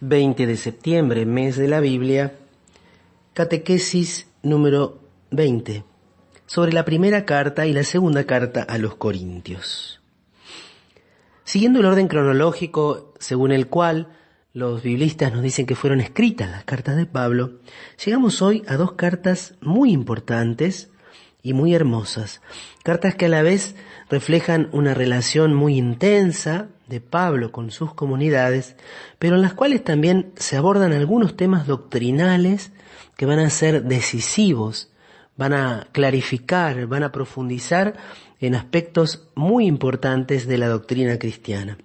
20 de septiembre, mes de la Biblia, catequesis número 20, sobre la primera carta y la segunda carta a los Corintios. Siguiendo el orden cronológico según el cual los biblistas nos dicen que fueron escritas las cartas de Pablo, llegamos hoy a dos cartas muy importantes y muy hermosas, cartas que a la vez reflejan una relación muy intensa de Pablo con sus comunidades, pero en las cuales también se abordan algunos temas doctrinales que van a ser decisivos, van a clarificar, van a profundizar en aspectos muy importantes de la doctrina cristiana.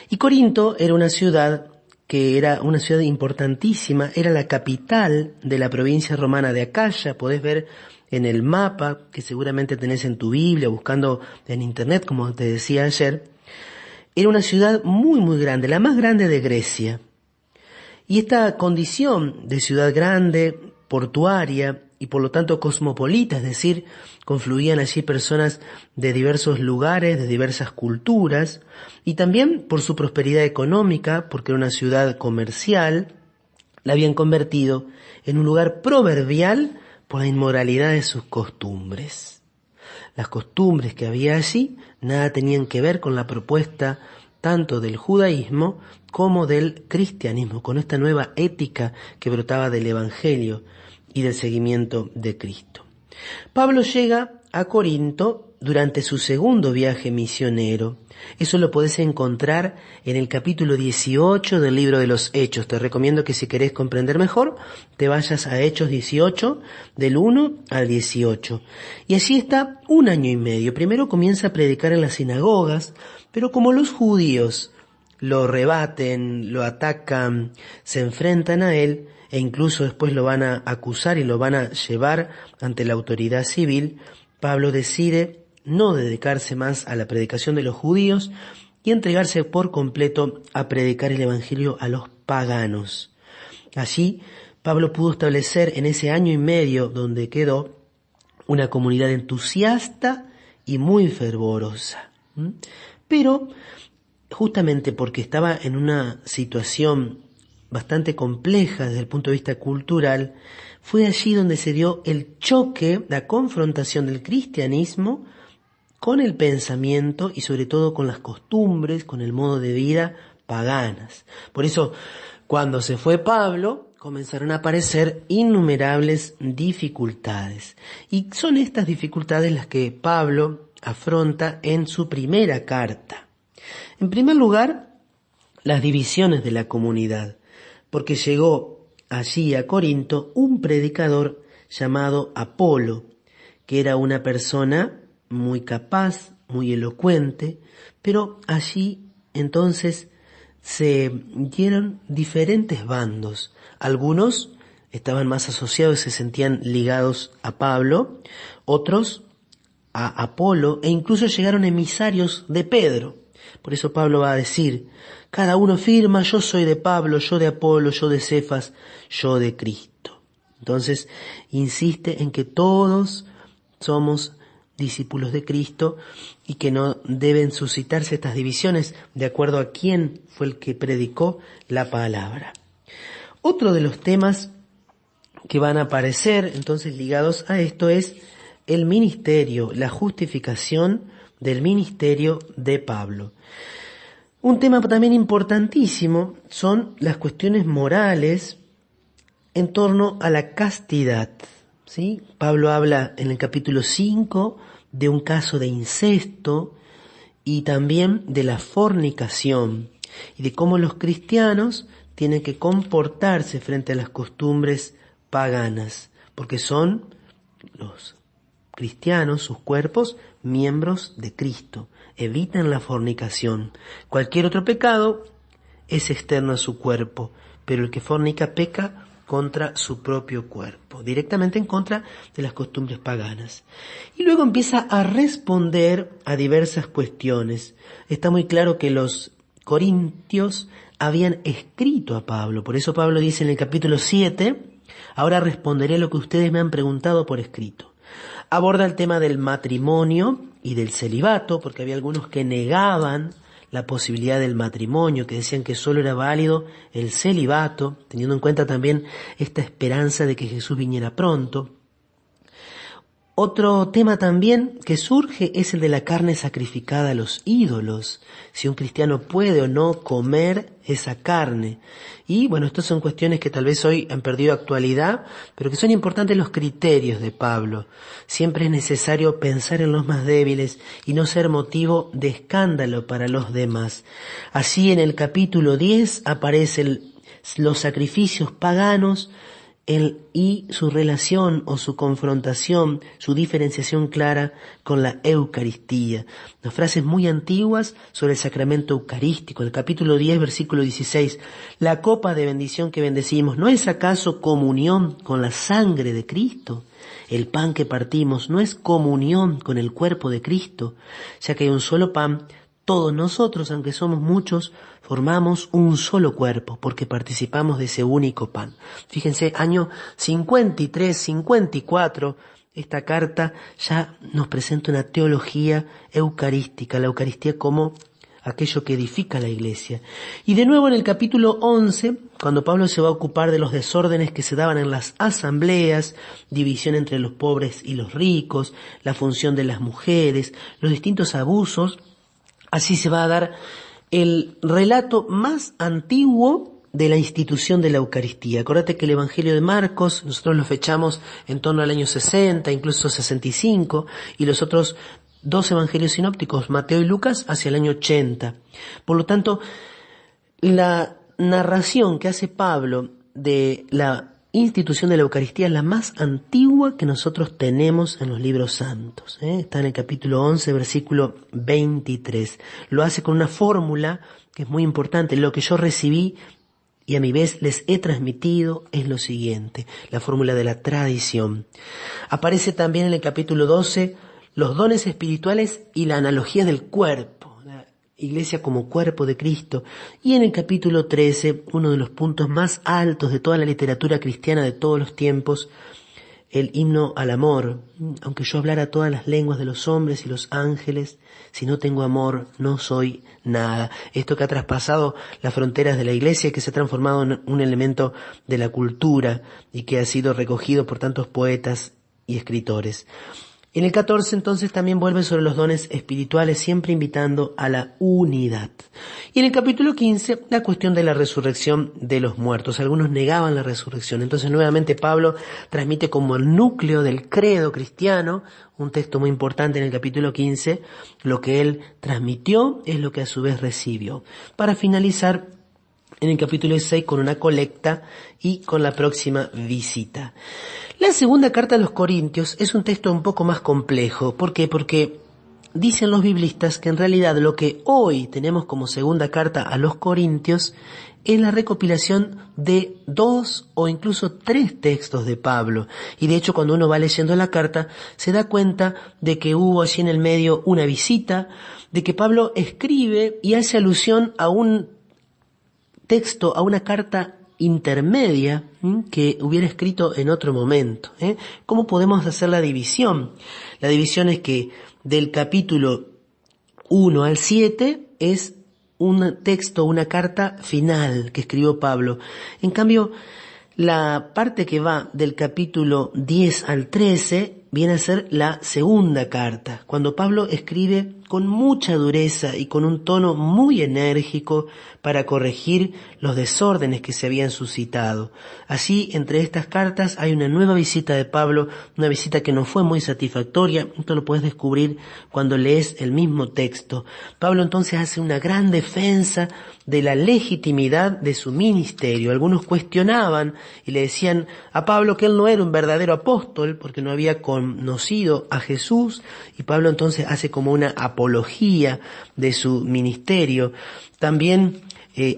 Y Corinto era una ciudad que era una ciudad importantísima, era la capital de la provincia romana de Acaya. Podés ver en el mapa que seguramente tenés en tu Biblia, buscando en internet, como te decía ayer. Era una ciudad muy muy grande, la más grande de Grecia. Y esta condición de ciudad grande, portuaria y por lo tanto cosmopolita, es decir, confluían allí personas de diversos lugares, de diversas culturas, y también por su prosperidad económica, porque era una ciudad comercial, la habían convertido en un lugar proverbial por la inmoralidad de sus costumbres. Las costumbres que había allí nada tenían que ver con la propuesta tanto del judaísmo como del cristianismo, con esta nueva ética que brotaba del Evangelio y del seguimiento de Cristo. Pablo llega a Corinto durante su segundo viaje misionero. Eso lo podés encontrar en el capítulo 18 del libro de los Hechos. Te recomiendo que si querés comprender mejor, te vayas a Hechos 18, del 1 al 18. Y allí está un año y medio. Primero comienza a predicar en las sinagogas, pero como los judíos lo rebaten, lo atacan, se enfrentan a él, e incluso después lo van a acusar y lo van a llevar ante la autoridad civil, Pablo decide no dedicarse más a la predicación de los judíos y entregarse por completo a predicar el evangelio a los paganos. Allí Pablo pudo establecer en ese año y medio donde quedó una comunidad entusiasta y muy fervorosa. Pero justamente porque estaba en una situación bastante compleja desde el punto de vista cultural, fue allí donde se dio el choque, la confrontación del cristianismo con el pensamiento y sobre todo con las costumbres, con el modo de vida paganas. Por eso, cuando se fue Pablo, comenzaron a aparecer innumerables dificultades. Y son estas dificultades las que Pablo afronta en su primera carta. En primer lugar, las divisiones de la comunidad, porque llegó allí a Corinto un predicador llamado Apolo, que era una persona muy capaz, muy elocuente, pero allí entonces se dieron diferentes bandos. Algunos estaban más asociados, se sentían ligados a Pablo, otros a Apolo, e incluso llegaron emisarios de Pedro. Por eso Pablo va a decir, cada uno afirma, yo soy de Pablo, yo de Apolo, yo de Cefas, yo de Cristo. Entonces, insiste en que todos somos discípulos de Cristo y que no deben suscitarse estas divisiones de acuerdo a quién fue el que predicó la palabra. Otro de los temas que van a aparecer entonces ligados a esto es el ministerio, la justificación del ministerio de Pablo. Un tema también importantísimo son las cuestiones morales en torno a la castidad, ¿sí? Pablo habla en el capítulo 5 de un caso de incesto y también de la fornicación y de cómo los cristianos tienen que comportarse frente a las costumbres paganas, porque son los cristianos, sus cuerpos, miembros de Cristo. Evitan la fornicación. Cualquier otro pecado es externo a su cuerpo, pero el que fornica peca contra su propio cuerpo, directamente en contra de las costumbres paganas. Y luego empieza a responder a diversas cuestiones. Está muy claro que los corintios habían escrito a Pablo, por eso Pablo dice en el capítulo 7, ahora responderé lo que ustedes me han preguntado por escrito. Aborda el tema del matrimonio y del celibato, porque había algunos que negaban la posibilidad del matrimonio, que decían que solo era válido el celibato, teniendo en cuenta también esta esperanza de que Jesús viniera pronto. Otro tema también que surge es el de la carne sacrificada a los ídolos, si un cristiano puede o no comer esa carne. Y bueno, estas son cuestiones que tal vez hoy han perdido actualidad, pero que son importantes los criterios de Pablo. Siempre es necesario pensar en los más débiles y no ser motivo de escándalo para los demás. Así en el capítulo 10 aparecen los sacrificios paganos, y su relación o su confrontación, su diferenciación clara con la Eucaristía. Las frases muy antiguas sobre el sacramento eucarístico. El capítulo 10, versículo 16. La copa de bendición que bendecimos, ¿no es acaso comunión con la sangre de Cristo? El pan que partimos, ¿no es comunión con el cuerpo de Cristo? Ya que hay un solo pan, todos nosotros, aunque somos muchos, formamos un solo cuerpo porque participamos de ese único pan. Fíjense, año 53, 54, esta carta ya nos presenta una teología eucarística, la Eucaristía como aquello que edifica la Iglesia. Y de nuevo en el capítulo 11, cuando Pablo se va a ocupar de los desórdenes que se daban en las asambleas, división entre los pobres y los ricos, la función de las mujeres, los distintos abusos, así se va a dar el relato más antiguo de la institución de la Eucaristía. Acuérdate que el Evangelio de Marcos nosotros lo fechamos en torno al año 60, incluso 65, y los otros dos evangelios sinópticos, Mateo y Lucas, hacia el año 80. Por lo tanto, la narración que hace Pablo de la institución de la Eucaristía es la más antigua que nosotros tenemos en los libros santos. Está en el capítulo 11, versículo 23. Lo hace con una fórmula que es muy importante. Lo que yo recibí y a mi vez les he transmitido es lo siguiente, la fórmula de la tradición. Aparece también en el capítulo 12 los dones espirituales y la analogía del cuerpo. Iglesia como cuerpo de Cristo. Y en el capítulo 13, uno de los puntos más altos de toda la literatura cristiana de todos los tiempos, el himno al amor. Aunque yo hablara todas las lenguas de los hombres y los ángeles, si no tengo amor, no soy nada. Esto que ha traspasado las fronteras de la Iglesia y que se ha transformado en un elemento de la cultura y que ha sido recogido por tantos poetas y escritores. En el 14 entonces también vuelve sobre los dones espirituales, siempre invitando a la unidad. Y en el capítulo 15, la cuestión de la resurrección de los muertos. Algunos negaban la resurrección. Entonces nuevamente Pablo transmite como el núcleo del credo cristiano, un texto muy importante en el capítulo 15, lo que él transmitió es lo que a su vez recibió. Para finalizar en el capítulo 16 con una colecta y con la próxima visita. La segunda carta a los Corintios es un texto un poco más complejo. ¿Por qué? Porque dicen los biblistas que en realidad lo que hoy tenemos como segunda carta a los Corintios es la recopilación de 2 o incluso 3 textos de Pablo. Y de hecho cuando uno va leyendo la carta se da cuenta de que hubo allí en el medio una visita, de que Pablo escribe y hace alusión a un texto, a una carta intermedia que hubiera escrito en otro momento. ¿Cómo podemos hacer la división? La división es que del capítulo 1 al 7 es un texto, una carta final que escribió Pablo. En cambio, la parte que va del capítulo 10 al 13 viene a ser la segunda carta, cuando Pablo escribe con mucha dureza y con un tono muy enérgico para corregir los desórdenes que se habían suscitado. Así, entre estas cartas hay una nueva visita de Pablo, una visita que no fue muy satisfactoria. Esto lo puedes descubrir cuando lees el mismo texto. Pablo entonces hace una gran defensa de la legitimidad de su ministerio. Algunos cuestionaban y le decían a Pablo que él no era un verdadero apóstol porque no había conocido a Jesús, y Pablo entonces hace como una apología de su ministerio. También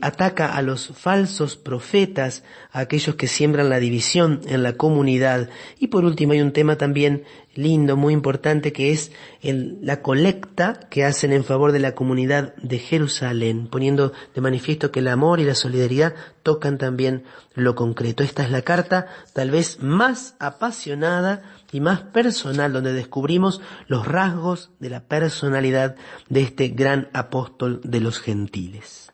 ataca a los falsos profetas, a aquellos que siembran la división en la comunidad. Y por último hay un tema también lindo, muy importante, que es la colecta que hacen en favor de la comunidad de Jerusalén, poniendo de manifiesto que el amor y la solidaridad tocan también lo concreto. Esta es la carta tal vez más apasionada y más personal, donde descubrimos los rasgos de la personalidad de este gran apóstol de los gentiles.